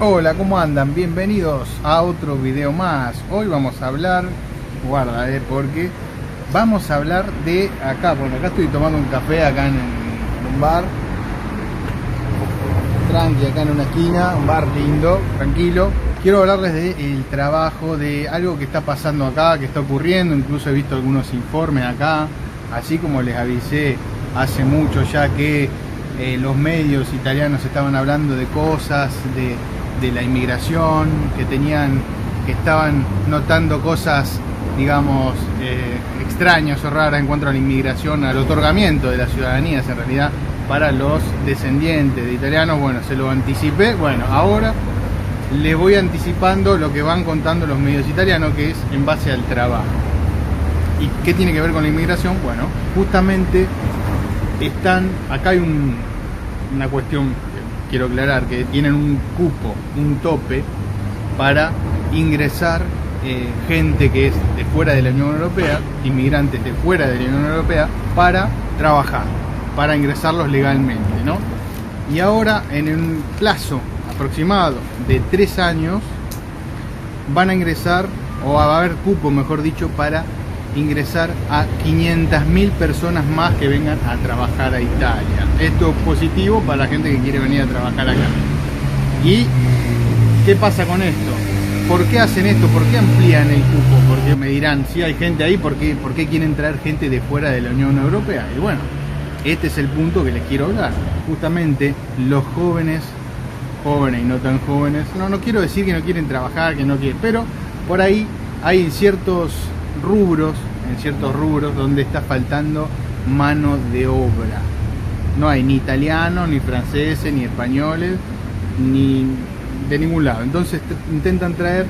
Hola, ¿cómo andan? Bienvenidos a otro video más. Hoy vamos a hablar, guarda, porque vamos a hablar de acá. Bueno, acá estoy tomando un café acá en un bar, tranqui, acá en una esquina, un bar lindo, tranquilo. Quiero hablarles del trabajo, de algo que está pasando acá, que está ocurriendo. Incluso he visto algunos informes acá, así como les avisé hace mucho ya que los medios italianos estaban hablando de cosas, de la inmigración, que estaban notando cosas, digamos, extrañas o raras en cuanto a la inmigración, al otorgamiento de las ciudadanías en realidad para los descendientes de italianos. Bueno, se lo anticipé. Bueno, ahora les voy anticipando lo que van contando los medios italianos, que es en base al trabajo. ¿Y qué tiene que ver con la inmigración? Bueno, justamente acá hay una cuestión que quiero aclarar, que tienen un cupo, un tope para ingresar gente que es de fuera de la Unión Europea, inmigrantes de fuera de la Unión Europea, para trabajar, para ingresarlos legalmente, ¿no? Y ahora, en un plazo aproximado de 3 años, van a ingresar, o va a haber cupo, mejor dicho, para ingresar a 500.000 personas más que vengan a trabajar a Italia. Esto es positivo para la gente que quiere venir a trabajar acá. ¿Y qué pasa con esto? ¿Por qué hacen esto? ¿Por qué amplían el cupo? Porque me dirán, si hay gente ahí, ¿por qué quieren traer gente de fuera de la Unión Europea? Y bueno, este es el punto que les quiero hablar. Justamente los jóvenes y no tan jóvenes, no quiero decir que no quieren trabajar, que no quieren, pero por ahí hay ciertos rubros donde está faltando mano de obra. No hay ni italianos, ni franceses, ni españoles, ni de ningún lado. Entonces intentan traer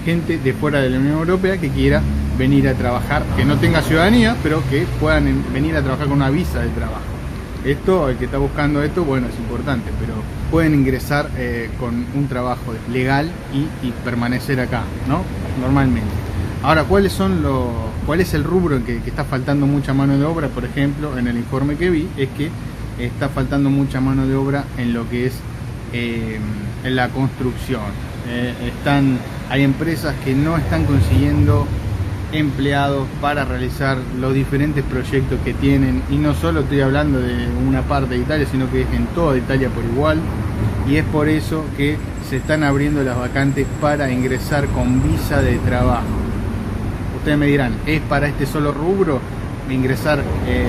gente de fuera de la Unión Europea que quiera venir a trabajar, que no tenga ciudadanía, pero que puedan venir a trabajar con una visa de trabajo. Esto, el que está buscando esto, bueno, es importante, pero pueden ingresar con un trabajo legal y permanecer acá, ¿no? Normalmente. Ahora, ¿cuál es el rubro en que está faltando mucha mano de obra? Por ejemplo, en el informe que vi, es que está faltando mucha mano de obra en lo que es en la construcción. Hay empresas que no están consiguiendo empleados para realizar los diferentes proyectos que tienen, y no solo estoy hablando de una parte de Italia, sino que es en toda Italia por igual, y es por eso que se están abriendo las vacantes para ingresar con visa de trabajo. Ustedes me dirán, ¿es para este solo rubro ingresar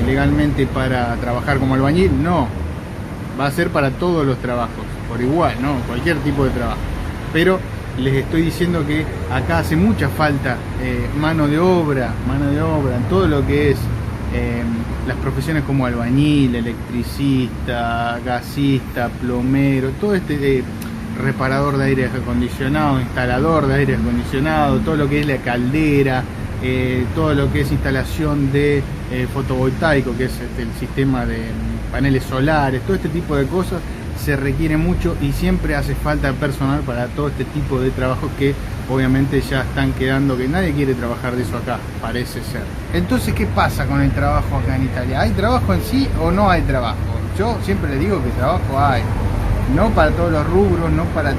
legalmente para trabajar como albañil? No, va a ser para todos los trabajos, por igual, ¿no? Cualquier tipo de trabajo. Pero les estoy diciendo que acá hace mucha falta mano de obra en todo lo que es las profesiones como albañil, electricista, gasista, plomero, todo reparador de aire acondicionado, instalador de aire acondicionado, todo lo que es la caldera, todo lo que es instalación de fotovoltaico, que es el sistema de paneles solares, todo este tipo de cosas se requiere mucho, y siempre hace falta personal para todo este tipo de trabajos que obviamente ya están quedando, que nadie quiere trabajar de eso acá, parece ser. Entonces, ¿qué pasa con el trabajo acá en Italia? ¿Hay trabajo en sí o no hay trabajo? Yo siempre les digo que trabajo hay, no para todos los rubros, no para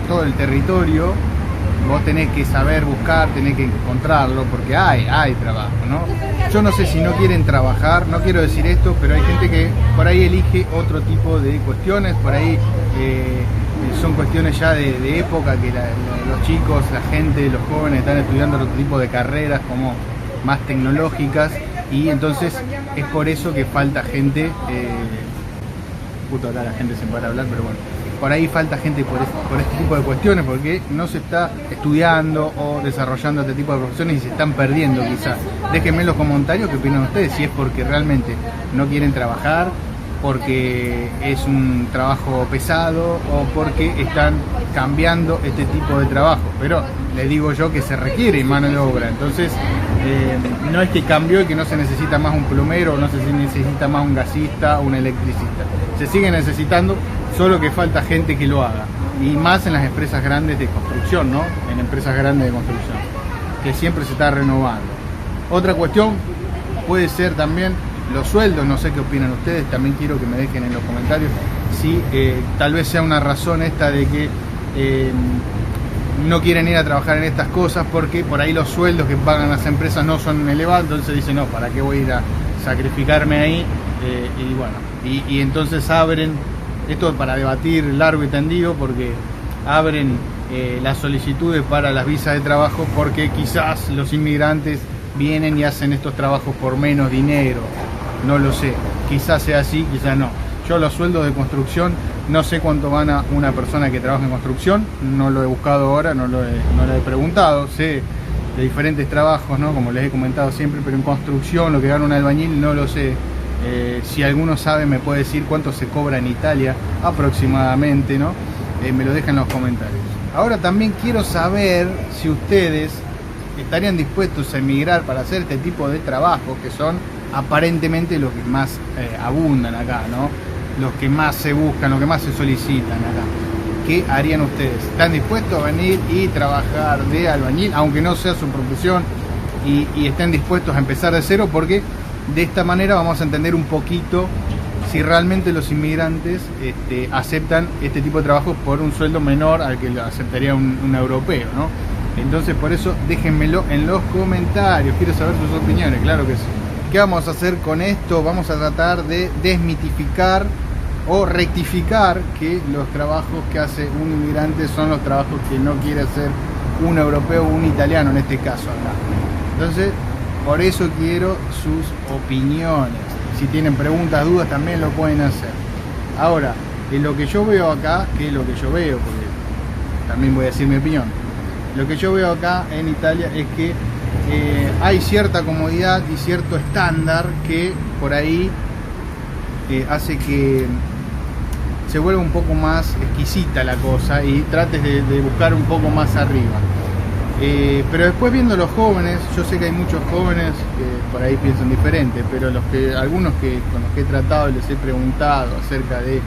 todo el territorio. Vos tenés que saber buscar, tenés que encontrarlo, porque hay trabajo, ¿no? Yo no sé si no quieren trabajar, no quiero decir esto, pero hay gente que por ahí elige otro tipo de cuestiones, por ahí son cuestiones ya de época, que los chicos, la gente, los jóvenes están estudiando otro tipo de carreras como más tecnológicas, y entonces es por eso que falta gente, justo acá la gente se para hablar, pero bueno, por ahí falta gente por este tipo de cuestiones, porque no se está estudiando o desarrollando este tipo de profesiones y se están perdiendo quizás. Déjenme en los comentarios qué opinan ustedes, si es porque realmente no quieren trabajar, porque es un trabajo pesado, o porque están cambiando este tipo de trabajo. Pero les digo yo que se requiere mano de obra, entonces no es que cambió y que no se necesita más un plomero, o no se necesita más un gasista o un electricista. Se sigue necesitando, solo que falta gente que lo haga, y más en las empresas grandes de construcción, ¿no? En empresas grandes de construcción, que siempre se está renovando. Otra cuestión puede ser también los sueldos, no sé qué opinan ustedes, también quiero que me dejen en los comentarios si tal vez sea una razón esta de que no quieren ir a trabajar en estas cosas porque por ahí los sueldos que pagan las empresas no son elevados, entonces dicen, no, ¿para qué voy a ir a sacrificarme ahí? Y bueno, y entonces abren, esto para debatir largo y tendido, porque abren las solicitudes para las visas de trabajo porque quizás los inmigrantes vienen y hacen estos trabajos por menos dinero, no lo sé, quizás sea así, quizás no. Yo los sueldos de construcción, no sé cuánto gana una persona que trabaja en construcción, no lo he buscado ahora, no lo he preguntado, sé de diferentes trabajos, ¿no? Como les he comentado siempre, pero en construcción, lo que gana un albañil, no lo sé. Si alguno sabe, me puede decir cuánto se cobra en Italia aproximadamente, ¿no? Me lo dejan en los comentarios. Ahora también quiero saber si ustedes estarían dispuestos a emigrar para hacer este tipo de trabajos que son aparentemente los que más abundan acá, ¿no? Los que más se buscan, los que más se solicitan acá. ¿Qué harían ustedes? ¿Están dispuestos a venir y trabajar de albañil, aunque no sea su profesión, y estén dispuestos a empezar de cero? Porque de esta manera vamos a entender un poquito si realmente los inmigrantes aceptan este tipo de trabajos por un sueldo menor al que lo aceptaría un europeo, ¿no? Entonces, por eso déjenmelo en los comentarios, quiero saber sus opiniones, claro que sí. ¿Qué vamos a hacer con esto? Vamos a tratar de desmitificar o rectificar que los trabajos que hace un inmigrante son los trabajos que no quiere hacer un europeo o un italiano, en este caso acá. Entonces, por eso quiero sus opiniones. Si tienen preguntas, dudas, también lo pueden hacer. Ahora, en lo que yo veo acá, ¿qué es lo que yo veo? Porque también voy a decir mi opinión. Lo que yo veo acá en Italia es que hay cierta comodidad y cierto estándar que por ahí hace que se vuelva un poco más exquisita la cosa y trates de buscar un poco más arriba. Pero después viendo los jóvenes, yo sé que hay muchos jóvenes que por ahí piensan diferente, pero algunos con los que he tratado y les he preguntado acerca de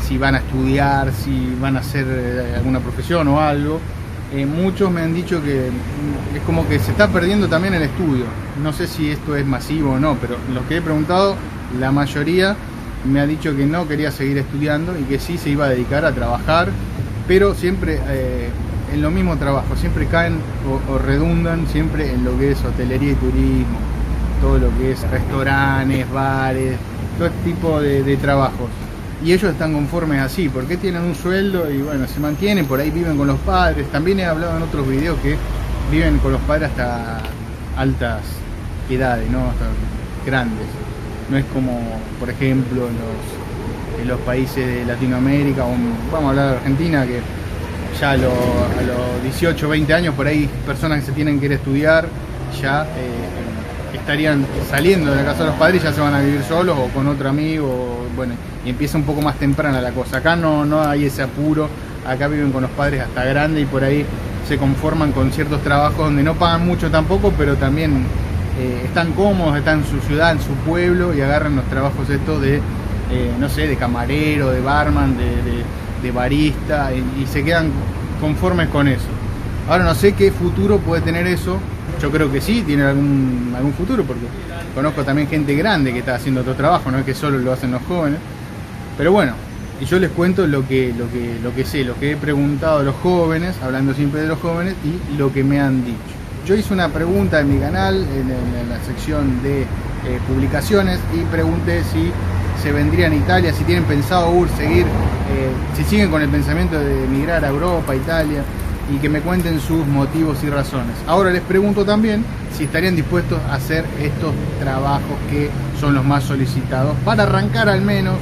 si van a estudiar, si van a hacer alguna profesión o algo, muchos me han dicho que es como que se está perdiendo también el estudio. No sé si esto es masivo o no, pero los que he preguntado, la mayoría me ha dicho que no quería seguir estudiando y que sí se iba a dedicar a trabajar, pero siempre en lo mismo trabajo, siempre caen o redundan siempre en lo que es hotelería y turismo, todo lo que es restaurantes, bares, todo este tipo de trabajos. Y ellos están conformes así, porque tienen un sueldo y bueno, se mantienen, por ahí viven con los padres. También he hablado en otros videos que viven con los padres hasta altas edades, ¿no? Hasta grandes. No es como, por ejemplo, en los países de Latinoamérica, o vamos a hablar de Argentina, que ya a los 18, 20 años, por ahí personas que se tienen que ir a estudiar, ya estarían saliendo de la casa de los padres y ya se van a vivir solos o con otro amigo, bueno, y empieza un poco más temprana la cosa. Acá no hay ese apuro, acá viven con los padres hasta grande y por ahí se conforman con ciertos trabajos donde no pagan mucho tampoco, pero también están cómodos, están en su ciudad, en su pueblo, y agarran los trabajos estos de, no sé, de camarero, de barman, de barista, y se quedan conformes con eso. Ahora no sé qué futuro puede tener eso. Yo creo que sí, tiene algún futuro, porque conozco también gente grande que está haciendo otro trabajo, no es que solo lo hacen los jóvenes. Pero bueno, y yo les cuento lo que sé, lo que he preguntado a los jóvenes, hablando siempre de los jóvenes, y lo que me han dicho. Yo hice una pregunta en mi canal, en la sección de publicaciones, y pregunté si se vendrían a Italia, si tienen pensado seguir, si siguen con el pensamiento de emigrar a Europa, Italia, y que me cuenten sus motivos y razones. Ahora les pregunto también si estarían dispuestos a hacer estos trabajos que son los más solicitados, para arrancar al menos,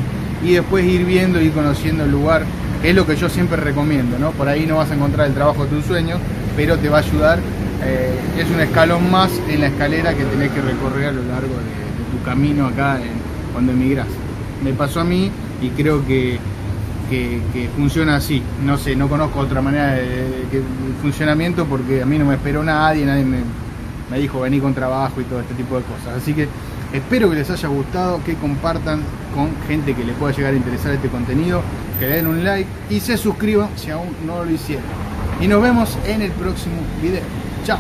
y después ir viendo y conociendo el lugar, que es lo que yo siempre recomiendo, ¿no? Por ahí no vas a encontrar el trabajo de tus sueños, pero te va a ayudar, es un escalón más en la escalera que tenés que recorrer a lo largo de tu camino acá cuando emigrás. Me pasó a mí y creo que funciona así. No sé, no conozco otra manera de funcionamiento, porque a mí no me esperó nadie me dijo vení con trabajo y todo este tipo de cosas. Así que espero que les haya gustado, que compartan con gente que les pueda llegar a interesar este contenido, que le den un like y se suscriban si aún no lo hicieron. Y nos vemos en el próximo video. Chao.